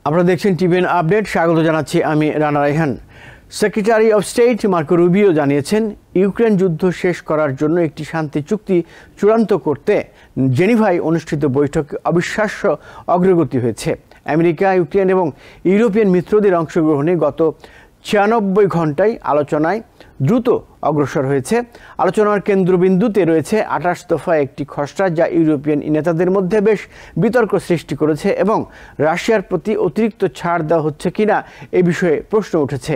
আপনারা দেখছেন TVN update. স্বাগত জানাচ্ছি আমি Rana Raihan. Secretary of state Marco Rubio জানিয়েছেন, ইউক্রেন যুদ্ধ শেষ করার জন্য একটি শান্তি চুক্তি চূড়ান্ত করতে জেনিভায় অনুষ্ঠিত বৈঠকে অবিশ্বাস্য অগ্রগতি হয়েছে। আমেরিকা, ইউক্রেন এবং ইউরোপিয়ান মিত্রদের অংশগ্রহণে গত 96 ঘন্টায় আলোচনায় দ্রুত অগ্রসর হয়েছে। আলোচনার কেন্দ্রবিন্দুতে রয়েছে 28 দফা একটি খসড়া, যা ইউরোপিয়ান নেতাদের মধ্যে বেশ বিতর্ক সৃষ্টি করেছে এবং রাশিয়ার প্রতি অতিরিক্ত ছাড় দেওয়া হচ্ছে কিনা এ বিষয়ে প্রশ্ন উঠেছে।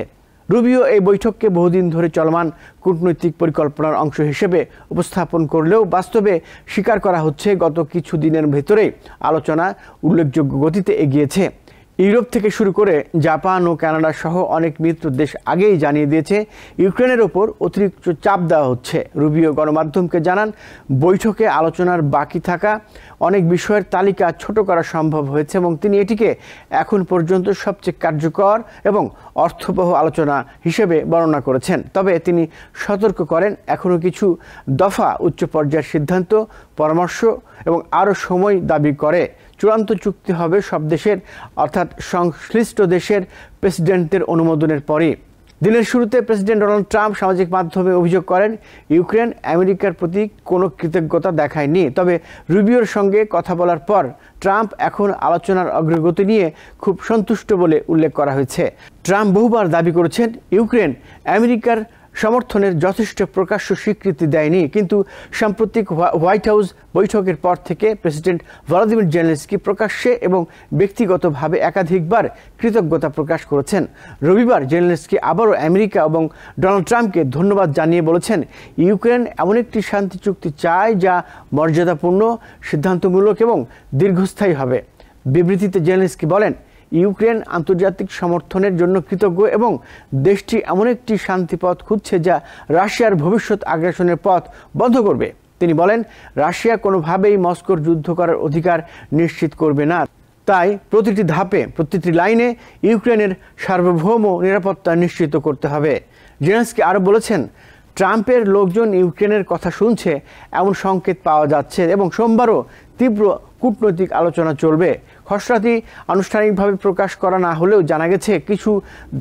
রুবিও এই বৈঠককে বহুদিন ধরে চলমান কূটনৈতিক পরিকল্পনার অংশ হিসেবে উপস্থাপন করলেও বাস্তবে স্বীকার করা হচ্ছে গত কিছু দিনের ভেতরেই আলোচনা উল্লেখযোগ্য গতিতে এগিয়েছে। ইউরোপ থেকে শুরু করে জাপান ও কানাডা সহ অনেক মিত্র দেশ আগেই জানিয়ে দিয়েছে ইউক্রেনের ওপর অতিরিক্ত চাপ দেওয়া হচ্ছে। রুবিও গণমাধ্যমকে জানান, বৈঠকে আলোচনার বাকি থাকা অনেক বিষয়ের তালিকা ছোট করা সম্ভব হয়েছে এবং তিনি এটিকে এখন পর্যন্ত সবচেয়ে কার্যকর এবং অর্থবহ আলোচনা হিসেবে বর্ণনা করেছেন। তবে তিনি সতর্ক করেন, এখনও কিছু দফা উচ্চ পর্যায়ের সিদ্ধান্ত, পরামর্শ এবং আরও সময় দাবি করে। চূড়ান্ত চুক্তি হবে সব দেশের অর্থাৎ সংশ্লিষ্ট দেশের প্রেসিডেন্টদের অনুমোদনের পরই। দিনের শুরুতে প্রেসিডেন্ট ডোনাল্ড ট্রাম্প সামাজিক মাধ্যমে অভিযোগ করেন, ইউক্রেন আমেরিকার প্রতি কোনো কৃতজ্ঞতা দেখায়নি। তবে রুবিওর সঙ্গে কথা বলার পর ট্রাম্প এখন আলোচনার অগ্রগতি নিয়ে খুব সন্তুষ্ট বলে উল্লেখ করা হয়েছে। ট্রাম্প বহুবার দাবি করেছেন, ইউক্রেন আমেরিকার সমর্থনের যথেষ্ট প্রকাশ্য স্বীকৃতি দেয়নি, কিন্তু সাম্প্রতিক হোয়াইট হাউস বৈঠকের পর থেকে প্রেসিডেন্ট ভলোদিমির জেলেনস্কি প্রকাশ্যে এবং ব্যক্তিগতভাবে একাধিকবার কৃতজ্ঞতা প্রকাশ করেছেন। রবিবার জেলেনস্কি আবারও আমেরিকা এবং ডোনাল্ড ট্রাম্পকে ধন্যবাদ জানিয়ে বলেছেন, ইউক্রেন এমন একটি শান্তি চুক্তি চায় যা মর্যাদাপূর্ণ, সিদ্ধান্তমূলক এবং দীর্ঘস্থায়ী হবে। বিবৃতিতে জেলেনস্কি বলেন, ইউক্রেন আন্তর্জাতিক সমর্থনের জন্য কৃতজ্ঞ এবং দেশটি এমন একটি শান্তিপথ খুঁজছে যা রাশিয়ার ভবিষ্যৎ আগ্রাসনের পথ বন্ধ করবে। তিনি বলেন, রাশিয়া কোনোভাবেই মস্কোর যুদ্ধ করার অধিকার নিশ্চিত করবে না, তাই প্রতিটি ধাপে, প্রতিটি লাইনে ইউক্রেনের সার্বভৌম নিরাপত্তা নিশ্চিত করতে হবে। জেলেনস্কি আরও বলেছেন, ট্রাম্পের লোকজন ইউক্রেনের কথা শুনছে এমন সংকেত পাওয়া যাচ্ছে এবং সোমবারও তীব্র কূটনৈতিক আলোচনা চলবে। খসড়াটি আনুষ্ঠানিকভাবে প্রকাশ করা না হলেও জানা গেছে, কিছু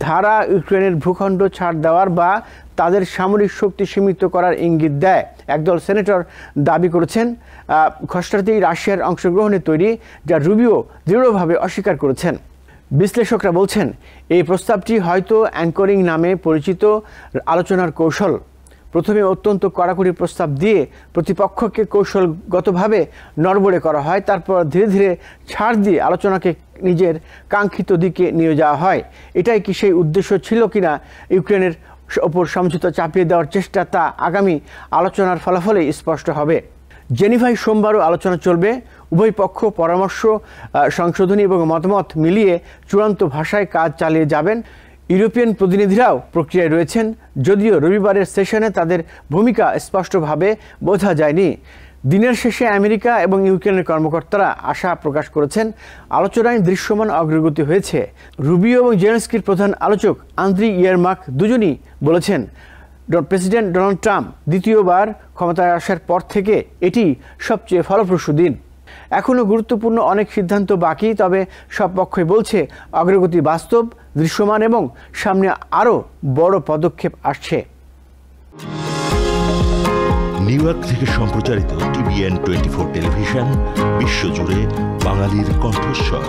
ধারা ইউক্রেনের ভূখণ্ড ছাড় দেওয়ার বা তাদের সামরিক শক্তি সীমিত করার ইঙ্গিত দেয়। একদল সেনেটর দাবি করেছেন, খসড়াটি রাশিয়ার অংশগ্রহণে তৈরি, যা রুবিও দৃঢ়ভাবে অস্বীকার করেছেন। বিশ্লেষকরা বলছেন, এই প্রস্তাবটি হয়তো অ্যাঙ্করিং নামে পরিচিত আলোচনার কৌশল। প্রথমে অত্যন্ত কড়াকড়ি প্রস্তাব দিয়ে প্রতিপক্ষকে কৌশলগতভাবে নড়বড়ে করা হয়, তারপর ধীরে ধীরে ছাড় দিয়ে আলোচনাকে নিজের কাঙ্ক্ষিত দিকে নিয়ে যাওয়া হয়। এটাই কি সেই উদ্দেশ্য ছিল কিনা ইউক্রেনের ওপর সমঝোতা চাপিয়ে দেওয়ার চেষ্টা, তা আগামী আলোচনার ফলাফলেই স্পষ্ট হবে। জেনিভায় সোমবারও আলোচনা চলবে। উভয় পক্ষ পরামর্শ, সংশোধনী এবং মতামত মিলিয়ে চূড়ান্ত ভাষায় কাজ চালিয়ে যাবেন। ইউরোপিয়ান প্রতিনিধিরাও প্রক্রিয়ায় রয়েছেন, যদিও রবিবারের সেশনে তাদের ভূমিকা স্পষ্টভাবে বোঝা যায়নি। দিনের শেষে আমেরিকা এবং ইউক্রেনের কর্মকর্তারা আশা প্রকাশ করেছেন, আলোচনায় দৃশ্যমান অগ্রগতি হয়েছে। রুবিও এবং জেলেনস্কির প্রধান আলোচক আন্দ্রি ইয়ারমাক দুজনই বলেছেন, প্রেসিডেন্ট ডোনাল্ড ট্রাম্প দ্বিতীয়বার ক্ষমতায় আসার পর থেকে এটি সবচেয়ে ফলপ্রসূ দিন। এখনও গুরুত্বপূর্ণ অনেক সিদ্ধান্ত বাকি, তবে সব পক্ষই বলছে অগ্রগতি বাস্তব, দৃশ্যমান এবং সামনে আরও বড় পদক্ষেপ আসছে। নিউ ইয়র্ক থেকে সম্প্রচারিত টিভিএন 24 টেলিভিশন, বিশ্বজুড়ে বাঙালির কণ্ঠস্বর।